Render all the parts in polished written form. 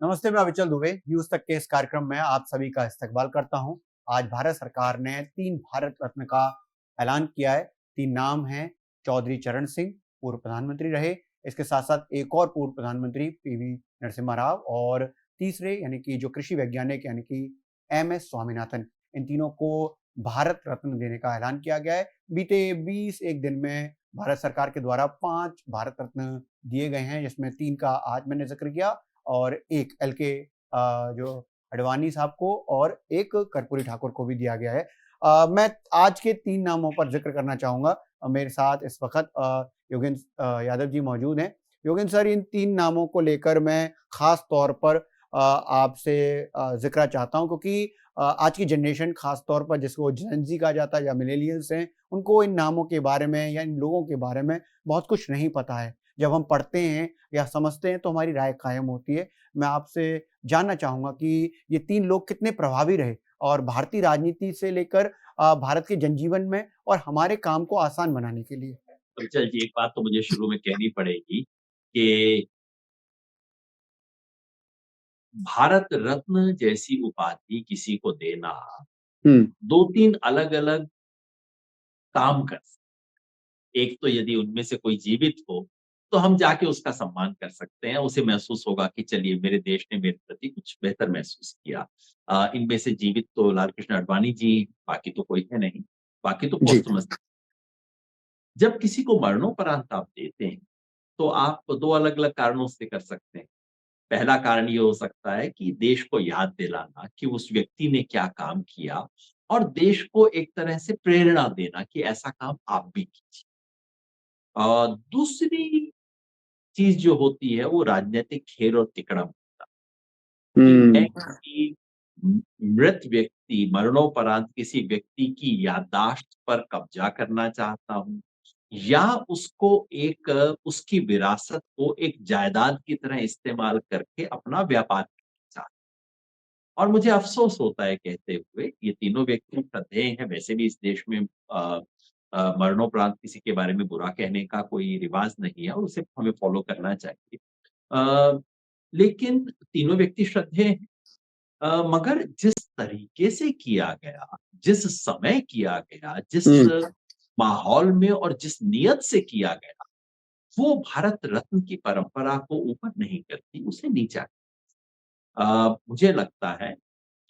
नमस्ते, मैं अविचल दुबे। न्यूज़ तक के इस कार्यक्रम में आप सभी का इस्तकबाल करता हूँ। आज भारत सरकार ने 3 भारत रत्न का ऐलान किया है। 3 नाम हैं, चौधरी चरण सिंह, पूर्व प्रधानमंत्री रहे। इसके साथ-साथ एक और पूर्व प्रधानमंत्री पीवी नरसिम्हा राव और तीसरे यानी कि जो कृषि वैज्ञानिक यानी कि एमएस स्वामीनाथन, इन तीनों को भारत रत्न देने का ऐलान किया गया है। बीते 21 दिन में भारत सरकार के द्वारा 5 भारत रत्न दिए गए हैं, जिसमें 3 का आज मैंने ज़िक्र किया और एक एलके जो अडवाणी साहब को और एक कर्पूरी ठाकुर को भी दिया गया है। मैं आज के 3 नामों पर ज़िक्र करना चाहूँगा। मेरे साथ इस वक़्त योगेंद्र यादव जी मौजूद हैं। योगेंद्र सर, इन 3 नामों को लेकर मैं ख़ास तौर पर आपसे ज़िक्र चाहता हूँ क्योंकि आज की जनरेशन ख़ास तौर पर जिसको जेन ज़ी कहा जाता है या मिलेनियल्स हैं, उनको इन नामों के बारे में या इन लोगों के बारे में बहुत कुछ नहीं पता है। जब हम पढ़ते हैं या समझते हैं तो हमारी राय कायम होती है। मैं आपसे जानना चाहूँगा कि ये 3 लोग कितने प्रभावी रहे और भारतीय राजनीति से लेकर भारत के जनजीवन में और हमारे काम को आसान बनाने के लिए? चल जी, एक बात तो मुझे शुरू में कहनी पड़ेगी कि भारत रत्न जैसी उपाधि किसी को देना हुँ, 2-3 अलग-अलग काम कर एक तो यदि उनमें से कोई जीवित हो, तो हम जाके उसका सम्मान कर सकते हैं। उसे महसूस होगा कि चलिए मेरे देश ने मेरे प्रति कुछ बेहतर महसूस किया। इनमें से जीवित तो लालकृष्ण आडवाणी जी, बाकी तो कोई है नहीं। बाकी तो जी। पोस्टमस जब किसी को मरणोपरांत आप देते हैं, तो आप 2 अलग-अलग कारणों से कर सकते हैं। पहला कारण ये हो सकता है कि देश को याद दिलाना कि उस व्यक्ति ने क्या काम किया और देश को एक तरह से प्रेरणा देना कि ऐसा काम आप भी कीजिए। दूसरी चीज़ जो होती है वो राजनैतिक खेल और तिकड़म कि मैं हुँ, किसी मृत व्यक्ति मरणोपरांत किसी व्यक्ति की याददाश्त पर कब्जा करना चाहता हूँ या उसको उसकी विरासत को एक जायदाद की तरह इस्तेमाल करके अपना व्यापार करना चाहता हूँ। और मुझे अफ़सोस होता है कहते हुए, ये तीनों व्यक्ति श्रद्धेय हैं, वैसे भी इस देश में मरणोपरांत किसी के बारे में बुरा कहने का कोई रिवाज नहीं है और उसे हमें फ़ॉलो करना चाहिए। अ, लेकिन तीनों व्यक्ति श्रद्धेय हैं। मगर जिस तरीके से किया गया, जिस समय किया गया, जिस हुँ, माहौल में और जिस नियत से किया गया, वो भारत रत्न की परंपरा को ऊपर नहीं करती, उसे नीचा मुझे लगता है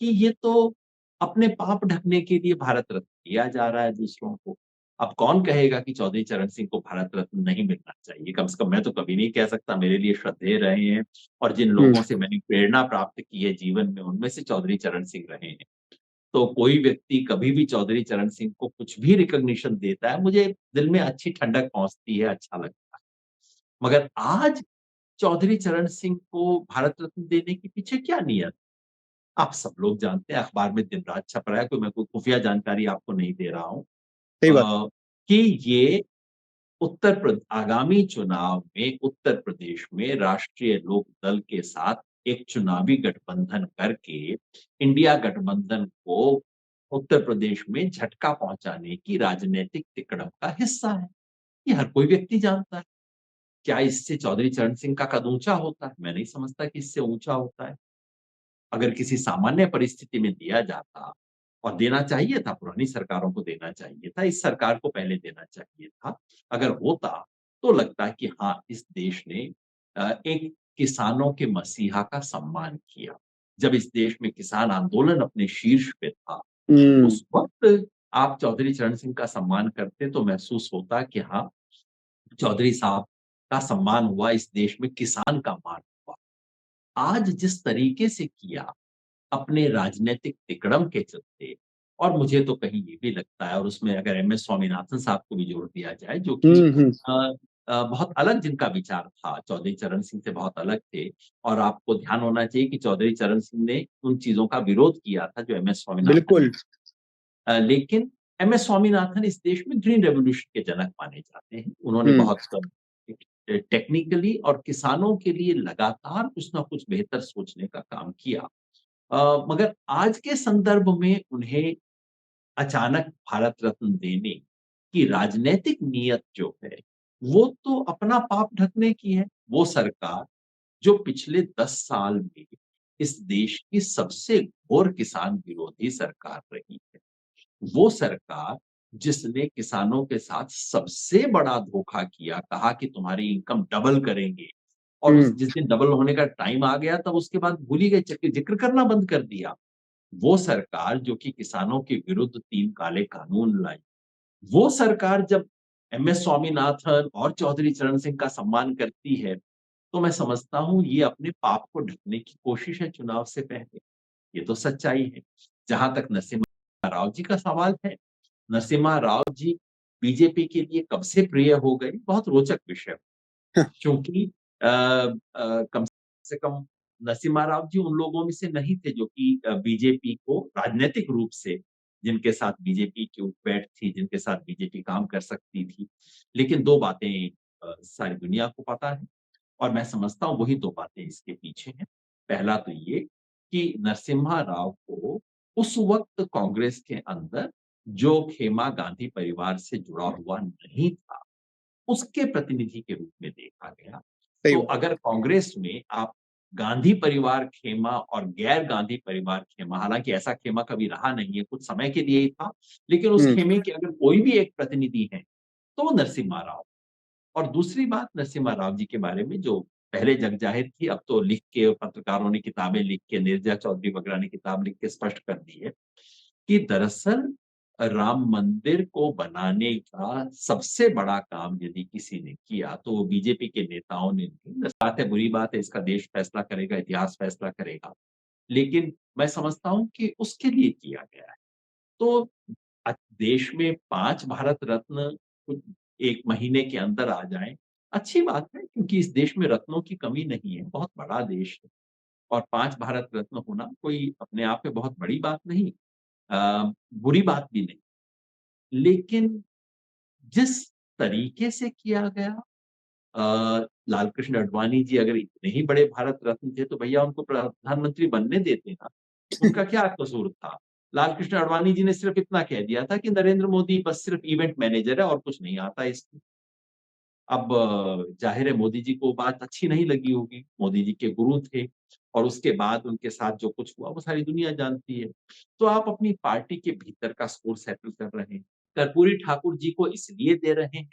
कि ये तो अपने पाप ढकने के लिए भारत रत्न दिया जा रहा है दूसरों को। अब कौन कहेगा कि चौधरी चरण सिंह को भारत रत्न नहीं मिलना चाहिए? कम से कम मैं तो कभी नहीं कह सकता, मेरे लिए श्रद्धेय रहे हैं और जिन हुँ, लोगों से मैंने प्रेरणा प्राप्त की है जीवन में, उनमें से चौधरी चरण सिंह रहे हैं। तो कोई व्यक्ति कभी भी चौधरी चरण सिंह को कुछ भी रिकॉग्निशन देता है, मुझे दिल में अच्छी ठंडक पहुँचती है, अच्छा लगता है। मगर आज चौधरी चरण सिंह को भारत रत्न देने के पीछे क्या नियत? आप सब लोग जानते हैं, अखबार में दिन-रात छप रहा है, मैं कोई खुफिया जानकारी आपको नहीं दे रहा हूँ सही बात। कि ये आगामी चुनाव में उत्तर प्रदेश में राष्ट्रीय लोक दल के साथ एक चुनावी गठबंधन करके इंडिया गठबंधन को उत्तर प्रदेश में झटका पहुँचाने की राजनैतिक तिकड़म का हिस्सा है। ये हर कोई व्यक्ति जानता है। क्या इससे चौधरी चरण सिंह का कद ऊँचा होता है? मैं नहीं समझता कि इससे ऊँचा होता है। अगर किसी सामान्य परिस्थिति में दिया जाता और देना चाहिए था, पुरानी सरकारों को देना चाहिए था, इस सरकार को पहले देना चाहिए था। अगर होता, तो लगता है कि हाँ, इस देश ने एक किसानों के मसीहा का सम्मान किया। जब इस देश में किसान आंदोलन अपने शीर्ष पे था, हुँ, उस वक़्त आप चौधरी चरण सिंह का सम्मान करते तो महसूस होता कि हाँ, चौधरी साहब का सम्मान हुआ, इस देश में किसान का मान हुआ। आज जिस तरीके से किया अपने राजनैतिक तिकड़म के चलते और मुझे तो कहीं ये भी लगता है और उसमें अगर एमएस स्वामीनाथन साहब को भी जोड़ दिया जाए जो कि हुँ, हुँ, अ बहुत अलग जिनका विचार था, चौधरी चरण सिंह से बहुत अलग थे और आपको ध्यान होना चाहिए कि चौधरी चरण सिंह ने उन चीज़ों का विरोध किया था जो एमएस स्वामीनाथन ने बिल्कुल। लेकिन एमएस स्वामीनाथन इस देश में ग्रीन रेवोल्यूशन के जनक माने जाते हैं। उन्होंने हुँ, बहुत टेक्निकली और किसानों के लिए लगातार कुछ ना कुछ बेहतर सोचने का काम किया। मगर आज के संदर्भ में उन्हें अचानक भारत रत्न देने की राजनैतिक नीयत जो है, वो तो अपना पाप ढकने की है। वो सरकार जो पिछले 10 साल में इस देश की सबसे घोर किसान विरोधी सरकार रही है। वो सरकार जिसने किसानों के साथ सबसे बड़ा धोखा किया, कहा कि तुम्हारी इनकम डबल करेंगे, और उस हुँ। जिस दिन डबल होने का टाइम आ गया तब उसके बाद भूल ही गए, ज़िक्र करना बंद कर दिया। वो सरकार जो कि किसानों के विरुद्ध 3 काले कानून लाई, वो सरकार जब एमएस स्वामीनाथन और चौधरी चरण सिंह का सम्मान करती है, तो मैं समझता हूँ ये अपने पाप को ढकने की कोशिश है चुनाव से पहले। ये तो सच्चाई है। जहाँ तक नरसिम्हा राव जी का सवाल है, नरसिम्हा राव जी बीजेपी के लिए कब से प्रिय हो गए, बहुत रोचक विषय है। क्योंकि कम से कम नरसिम्हा राव जी उन लोगों में से नहीं थे जो कि बीजेपी को राजनैतिक रूप से, जिनके साथ बीजेपी की उठबैठ थी, जिनके साथ बीजेपी काम कर सकती थी। लेकिन 2 बातें सारी दुनिया को पता है, और मैं समझता हूँ वही 2 बातें इसके पीछे हैं। पहला तो ये कि नरसिम्हा राव को उस वक़्त कांग्रेस के अंदर जो खेमा गांधी परिवार से जुड़ा हुआ नहीं था, उसके प्रतिनिधि के रूप में देखा गया। सही तो बात। अगर कांग्रेस में आप गांधी परिवार खेमा और गैर गांधी परिवार खेमा, हालाँकि ऐसा खेमा कभी रहा नहीं है, कुछ समय के लिए ही था, लेकिन उस हुँ। खेमे के अगर कोई भी एक प्रतिनिधि है, तो वो नरसिम्हा राव। और दूसरी बात नरसिम्हा राव जी के बारे में जो पहले जगज़ाहिर थी, अब तो लिख के पत्रकारों ने किताबें लिख के, नीरजा चौधरी वगैरह ने किताब लिख के स्पष्ट कर दी है कि दरअसल राम मंदिर को बनाने का सबसे बड़ा काम यदि किसी ने किया, तो वो बीजेपी के नेताओं ने नहीं। बात है, बुरी बात है, इसका देश फैसला करेगा, इतिहास फैसला करेगा। लेकिन मैं समझता हूँ कि उसके लिए किया गया है। तो देश में 5 भारत रत्न कुछ 1 महीने के अंदर आ जाएँ, अच्छी बात है, क्योंकि इस देश में रत्नों की कमी नहीं है, बहुत बड़ा देश है, और 5 भारत रत्न होना कोई अपने आप में बहुत बड़ी बात नहीं, बुरी बात भी नहीं। लेकिन जिस तरीके से किया गया, लालकृष्ण आडवाणी जी अगर इतने ही बड़े भारत रत्न थे, तो भैया उनको प्रधानमंत्री बनने देते ना। उनका क्या कसूर था? लालकृष्ण आडवाणी जी ने सिर्फ इतना कह दिया था कि नरेंद्र मोदी बस सिर्फ इवेंट मैनेजर है और कुछ नहीं आता इसको। अब ज़ाहिर है मोदी जी को बात अच्छी नहीं लगी होगी, मोदी जी के गुरु थे, और उसके बाद उनके साथ जो कुछ हुआ वो सारी दुनिया जानती है। तो आप अपनी पार्टी के भीतर का स्कोर सेटल कर रहे हैं। कर्पूरी ठाकुर जी को इसलिए दे रहे हैं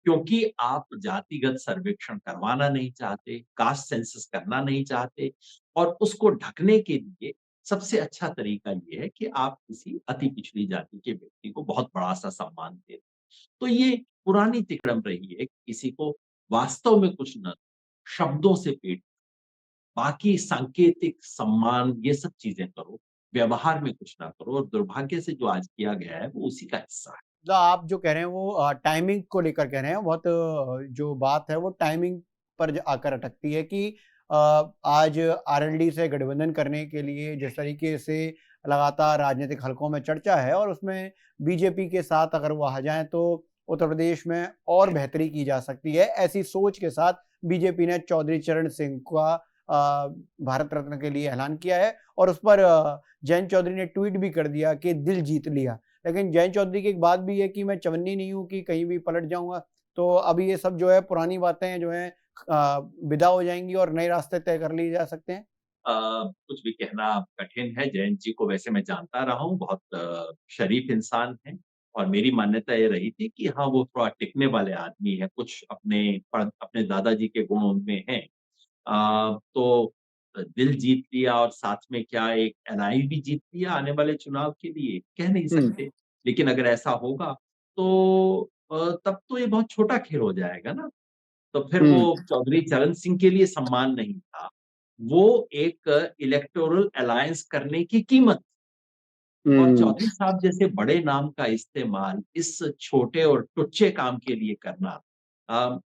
क्योंकि आप जातिगत सर्वेक्षण करवाना नहीं चाहते, कास्ट सेंसस करना नहीं चाहते, और उसको ढकने के लिए सबसे अच्छा तरीका ये है कि आप किसी अति पिछड़ी जाति के व्यक्ति को बहुत बड़ा-सा सम्मान दे दें। तो ये पुरानी तिकड़म रही है, किसी को वास्तव में कुछ न, शब्दों से पेट, बाकी सांकेतिक सम्मान ये सब चीज़ें करो, व्यवहार में कुछ ना करो, और दुर्भाग्य से जो आज किया गया है वो उसी का हिस्सा है। मतलब आप जो कह रहे हैं वो टाइमिंग को लेकर कह रहे हैं बहुत जो बात है वो टाइमिंग पर आकर अटकती है कि आज आरएलडी से गठबंधन करने के लिए जिस तरीके से लगातार राजनीतिक हलकों में चर्चा है और उसमें बीजेपी के साथ अगर वो आ जाएं तो उत्तर प्रदेश में और बेहतरी की जा सकती है। ऐसी सोच के साथ बीजेपी ने चौधरी चरण सिंह का भारत रत्न के लिए ऐलान किया है और उस पर जयंत चौधरी ने ट्वीट भी कर दिया कि दिल जीत लिया। लेकिन जयंत चौधरी की एक बात भी है कि मैं चवन्नी नहीं हूँ कि कहीं भी पलट जाऊँगा। तो अभी ये सब जो है पुरानी बातें जो हैं विदा हो जाएँगी और नए रास्ते तय कर लिए जा सकते हैं। अ, कुछ भी कहना कठिन है। जयंत जी को वैसे मैं जानता रहा हूँ, बहुत शरीफ इंसान हैं, और मेरी मान्यता ये रही थी कि हाँ, वो थोड़ा टिकने वाले आदमी हैं, कुछ अपने दादाजी के गुण उनमें हैं। तो दिल जीत लिया और साथ में क्या एक एनआई भी जीत लिया आने वाले चुनाव के लिए, कह नहीं हुँ, सकते। लेकिन अगर ऐसा होगा तो तब तो ये बहुत छोटा खेल हो जाएगा ना। तो फिर वो हुँ, चौधरी चरण सिंह के लिए सम्मान नहीं था, वो एक इलेक्टोरल अलायंस करने की कीमत। और हुँ। चौधरी साहब जैसे बड़े नाम का इस्तेमाल इस छोटे और टुच्चे काम के लिए करना,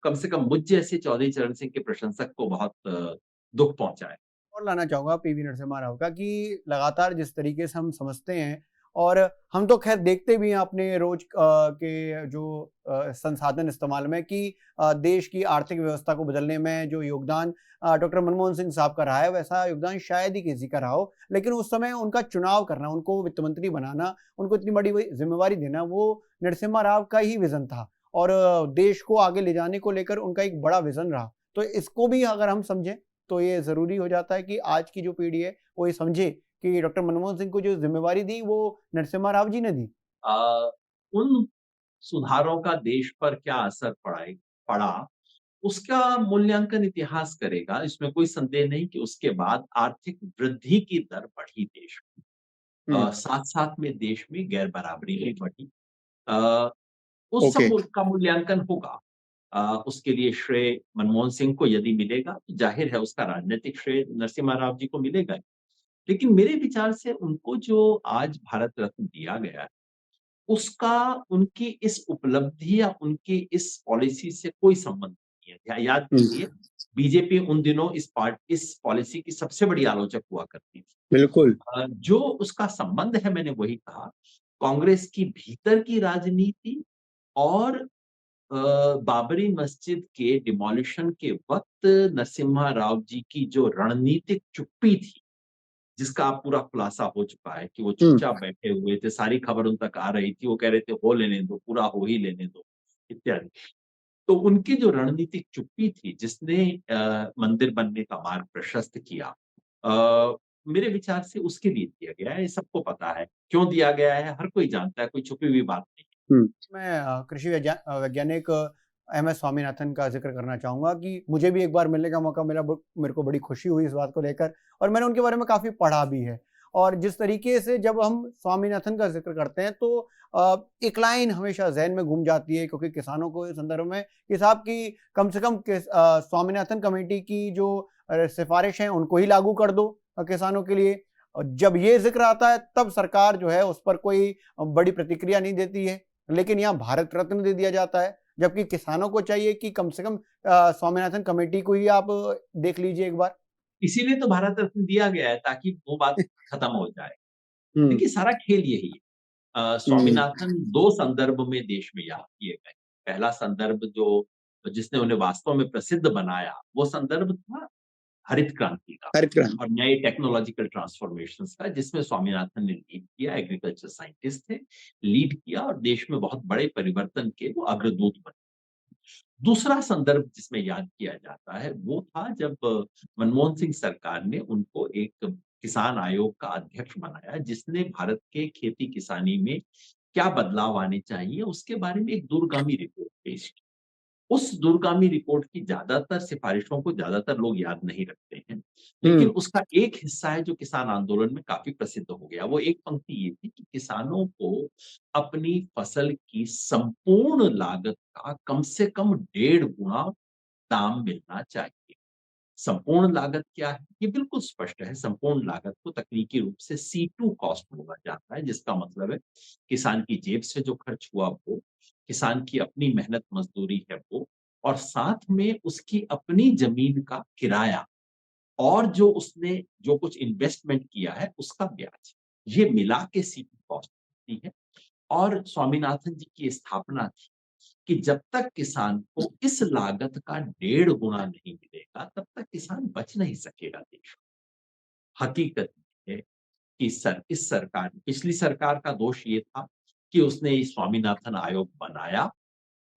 कम से कम मुझ जैसे चौधरी चरण सिंह के प्रशंसक को बहुत दुःख पहुँचा है। और लाना चाहूँगा पीवी नरसिम्हा राव का कि लगातार जिस तरीके से हम समझते हैं और हम तो ख़ैर देखते भी हैं अपने रोज़ के जो संसाधन इस्तेमाल में कि देश की आर्थिक व्यवस्था को बदलने में जो योगदान डॉक्टर मनमोहन सिंह साहब का रहा है, वैसा योगदान शायद ही किसी का रहा हो। लेकिन उस समय उनका चुनाव करना, उनको वित्त मंत्री बनाना, उनको इतनी बड़ी वही ज़िम्मेवारी देना, वो नरसिम्हा राव का ही विज़न था और देश को आगे ले जाने को लेकर उनका एक बड़ा विज़न रहा। तो इसको भी अगर हम समझें तो ये ज़रूरी हो जाता है कि आज की जो पीढ़ी है, वो ये समझे कि डॉक्टर मनमोहन सिंह को जो ज़िम्मेवारी दी, वो नरसिम्हा राव जी ने दी। अ, उन सुधारों का देश पर क्या असर पड़ा, उसका मूल्यांकन इतिहास करेगा। इसमें कोई संदेह नहीं कि उसके बाद आर्थिक वृद्धि की दर बढ़ी देश हुँ, में। साथ-साथ में देश में गैर-बराबरी भी बढ़ी। अ, उस ओके। सब का मूल्यांकन होगा। उसके लिए श्रेय मनमोहन सिंह को यदि मिलेगा, तो ज़ाहिर है उसका राजनीतिक श्रेय नरसिम्हा राव जी को मिलेगा ही। लेकिन मेरे विचार से उनको जो आज भारत रत्न दिया गया है, उसका उनकी इस उपलब्धि या उनकी इस पॉलिसी से कोई संबंध नहीं है। याद हुँ, कीजिए, बीजेपी उन दिनों इस पॉलिसी की सबसे बड़ी आलोचक हुआ करती थी। बिल्कुल। जो उसका संबंध है, मैंने वही कहा, कांग्रेस की भीतर की राजनीति और अ, बाबरी मस्जिद के डिमोलिशन के वक़्त नरसिम्हा राव जी की जो रणनीतिक चुप्पी थी, जिसका अब पूरा खुलासा हो चुका है कि वो हुँ, चुपचाप बैठे हुए थे, सारी खबर उन तक आ रही थी, वो कह रहे थे हो लेने दो, पूरा हो ही लेने दो, इत्यादि। तो उनकी जो रणनीतिक चुप्पी थी, जिसने मंदिर बनने का मार्ग प्रशस्त किया, मेरे विचार से उसके लिए दिया गया है, ये सबको पता है। क्यों दिया गया है, हर कोई जानता है, कोई छुपी हुई बात नहीं है। हुँ। मैं कृषि वैज्ञानिक एम.एस. स्वामीनाथन का ज़िक्र करना चाहूँगा कि मुझे भी एक बार मिलने का मौका मिला, ब मेरे को बड़ी खुशी हुई इस बात को लेकर और मैंने उनके बारे में काफ़ी पढ़ा भी है। और जिस तरीके से जब हम स्वामीनाथन का ज़िक्र करते हैं तो एक लाइन हमेशा ज़हन में घूम जाती है क्योंकि किसानों को इस संदर्भ में कि साहब की कम से कम स्वामीनाथन कमेटी की जो सिफ़ारिश हैं उनको ही लागू कर दो किसानों के लिए। और जब ये ज़िक्र आता है तब सरकार जो है उस पर कोई बड़ी प्रतिक्रिया नहीं देती है। लेकिन यहाँ भारत रत्न दे दिया जाता है, जबकि किसानों को चाहिए कि कम से कम स्वामीनाथन कमेटी को ही आप देख लीजिए एक बार। इसीलिए तो भारत रत्न दिया गया है, ताकि वो बात खत्म हो जाए। हुँ, देखिए, सारा खेल यही है। हुँ, स्वामीनाथन 2 संदर्भ में देश में याद किए गए। पहला संदर्भ जो जिसने उन्हें वास्तव में प्रसिद्ध बनाया, वो संदर्भ था हरित क्रांति का हरित और क्रांति। नए टेक्नोलॉजिकल ट्रांसफॉर्मेशंस का, जिसमें स्वामीनाथन ने लीड किया, एग्रीकल्चर साइंटिस्ट थे, लीड किया और देश में बहुत बड़े परिवर्तन के वो अग्रदूत बने। दूसरा संदर्भ जिसमें याद किया जाता है, वो था जब मनमोहन सिंह सरकार ने उनको एक किसान आयोग का अध्यक्ष बनाया, जिसने भारत के खेती-किसानी में क्या बदलाव आने चाहिए, उसके बारे में एक दूरगामी रिपोर्ट पेश की। उस दूरगामी रिपोर्ट की ज़्यादातर सिफ़ारिशों को ज़्यादातर लोग याद नहीं रखते हैं। लेकिन हुँ, उसका एक हिस्सा है जो किसान आंदोलन में काफ़ी प्रसिद्ध हो गया। वो एक पंक्ति ये थी कि किसानों को अपनी फसल की संपूर्ण लागत का कम से कम डेढ़ गुणा दाम मिलना चाहिए। संपूर्ण लागत क्या है? ये बिल्कुल स्पष्ट है। संपूर्ण लागत को तकनीकी रूप से C2 कॉस्ट बोला जाता है, जिसका मतलब है किसान की जेब से जो खर्च हुआ वो, किसान की अपनी मेहनत मज़दूरी है वो, और साथ में उसकी अपनी ज़मीन का किराया और जो उसने जो कुछ इन्वेस्टमेंट किया है उसका ब्याज। ये मिला के C2 कॉस्ट होती है। और स्वामीनाथन जी की स्थापना थी कि जब तक किसान को इस लागत का डेढ़ गुना नहीं मिलेगा, तब तक किसान बच नहीं सकेगा देश में। हकीकत ये है कि इस सरकार पिछली सरकार का दोष ये था कि उसने ये स्वामीनाथन आयोग बनाया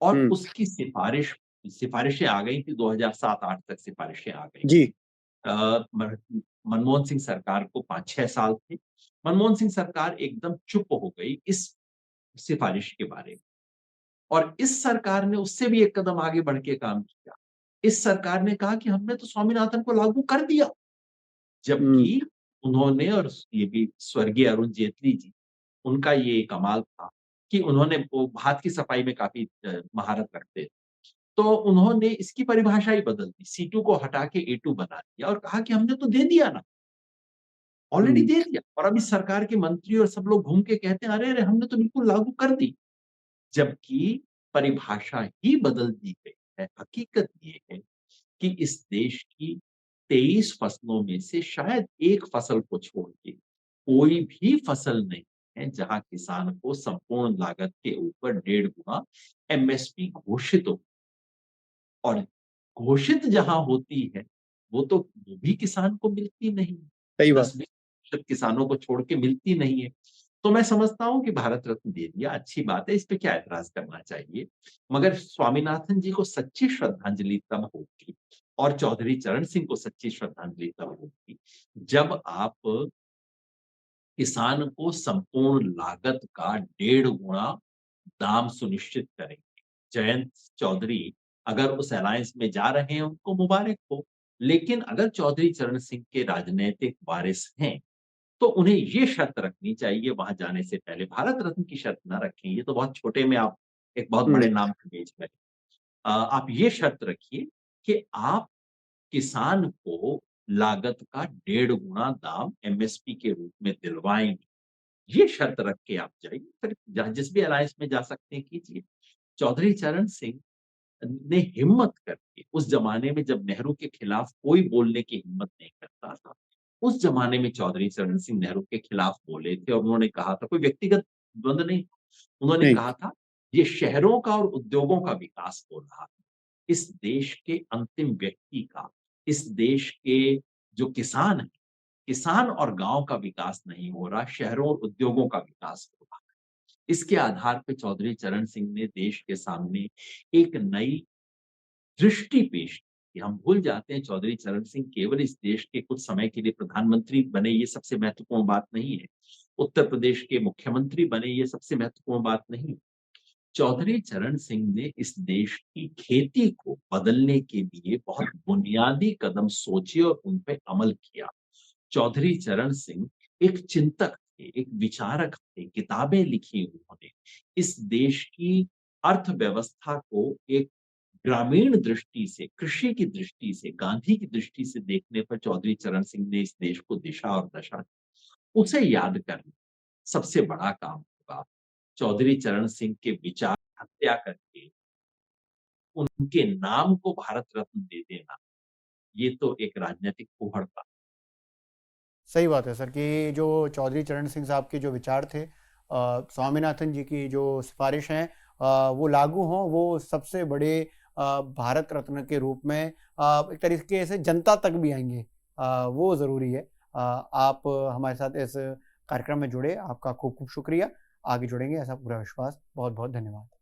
और हुँ, उसकी सिफ़ारिशें आ गई थी, 2007-8 तक सिफ़ारिशें आ गई जी, थी। अ, मन मनमोहन सिंह सरकार को 5-6 साल थे। मनमोहन सिंह सरकार एकदम चुप हो गई इस सिफ़ारिश के बारे में। और इस सरकार ने उससे भी एक कदम आगे बढ़ के काम किया। इस सरकार ने कहा कि हमने तो स्वामीनाथन को लागू कर दिया। हुँ, जबकि उन्होंने, और ये भी स्वर्गीय अरुण जेटली जी, उनका ये कमाल था कि उन्होंने वो हाथ की सफाई में काफ़ी महारत रखते थे। तो उन्होंने इसकी परिभाषा ही बदल दी, C2 को हटा के A2 बना दिया और कहा कि हमने तो दे दिया ना, ऑलरेडी हुँ, दे दिया। और अब इस सरकार के मंत्री और सब लोग घूम के कहते हैं, अरे! अरे! हमने तो बिल्कुल लागू कर दी। जबकि परिभाषा ही बदल दी गई है। हकीकत ये है कि इस देश की 23 फसलों में से शायद 1 फसल को छोड़ के कोई भी फसल नहीं है जहाँ किसान को संपूर्ण लागत के ऊपर डेढ़ गुना MSP घोषित हो। और घोषित जहाँ होती है, वो भी किसान को मिलती नहीं है। सही बात। 10-20% किसानों को छोड़ के मिलती नहीं है। तो मैं समझता हूँ कि भारत रत्न दे दिया, अच्छी बात है, इस पे क्या ऐतराज़ करना चाहिए। मगर स्वामीनाथन जी को सच्ची श्रद्धांजलि तब होगी और चौधरी चरण सिंह को सच्ची श्रद्धांजलि तब होगी जब आप किसान को संपूर्ण लागत का 1.5 गुना दाम सुनिश्चित करेंगे। जयंत चौधरी अगर उस अलायंस में जा रहे हैं, उनको मुबारक हो। लेकिन अगर चौधरी चरण सिंह के राजनैतिक वारिस हैं, तो उन्हें ये शर्त रखनी चाहिए वहाँ जाने से पहले, भारत रत्न की शर्त ना रखें, ये तो बहुत छोटे में आप एक बहुत बड़े हुँ, नाम के बीच में आप ये शर्त रखिए कि आप किसान को लागत का 1.5 गुना दाम एमएसपी के रूप में दिलवाएँगे। ये शर्त रख के आप जाइए, फिर जहाँ जिस भी अलायंस में जा सकते हैं कीजिए। चौधरी चरण सिंह ने हिम्मत करके उस ज़माने में जब नेहरू के खिलाफ कोई बोलने की हिम्मत नहीं करता था, उस ज़माने में चौधरी चरण सिंह नेहरू के खिलाफ बोले थे और उन्होंने कहा था कोई व्यक्तिगत द्वंद्व नहीं, उन्होंने नहीं, कहा था ये शहरों का और उद्योगों का विकास हो रहा है। इस देश के अंतिम व्यक्ति का, इस देश के जो किसान हैं, किसान और गाँव का विकास नहीं हो रहा, शहरों और उद्योगों का विकास हो रहा है। इसके आधार पे चौधरी चरण सिंह ने देश के सामने एक नई दृष्टि पेश की। हम भूल जाते हैं चौधरी चरण सिंह केवल इस देश के कुछ समय के लिए प्रधानमंत्री बने, ये सबसे महत्वपूर्ण बात नहीं है। उत्तर प्रदेश के मुख्यमंत्री बने, ये सबसे महत्वपूर्ण बात नहीं है। चौधरी चरण सिंह ने इस देश की खेती को बदलने के लिए बहुत बुनियादी कदम सोचे और उन पे अमल किया। चौधरी चरण सिंह एक चिंतक थे, एक विचारक थे, किताबें लिखी उन्होंने। इस देश की अर्थव्यवस्था को एक ग्रामीण दृष्टि से, कृषि की दृष्टि से, गांधी की दृष्टि से देखने पर चौधरी चरण सिंह ने इस देश को दिशा और दशा दी। उसे याद करना सबसे बड़ा काम होगा। चौधरी चरण सिंह के विचार हत्या करके उनके नाम को भारत रत्न दे देना, ये तो एक राजनीतिक कुहड़ता। सही बात है सर कि जो चौधरी चरण सिंह साहब के जो विचार थे, स्वामीनाथन जी की जो सिफ़ारिश हैं, वो लागू हों, वो सबसे बड़े भारत रत्न के रूप में एक तरीके से जनता तक भी आएँगे, वो ज़रूरी है। आप हमारे साथ इस कार्यक्रम में जुड़े, आपका खूब-खूब शुक्रिया। आगे जुड़ेंगे ऐसा पूरा विश्वास। बहुत-बहुत धन्यवाद।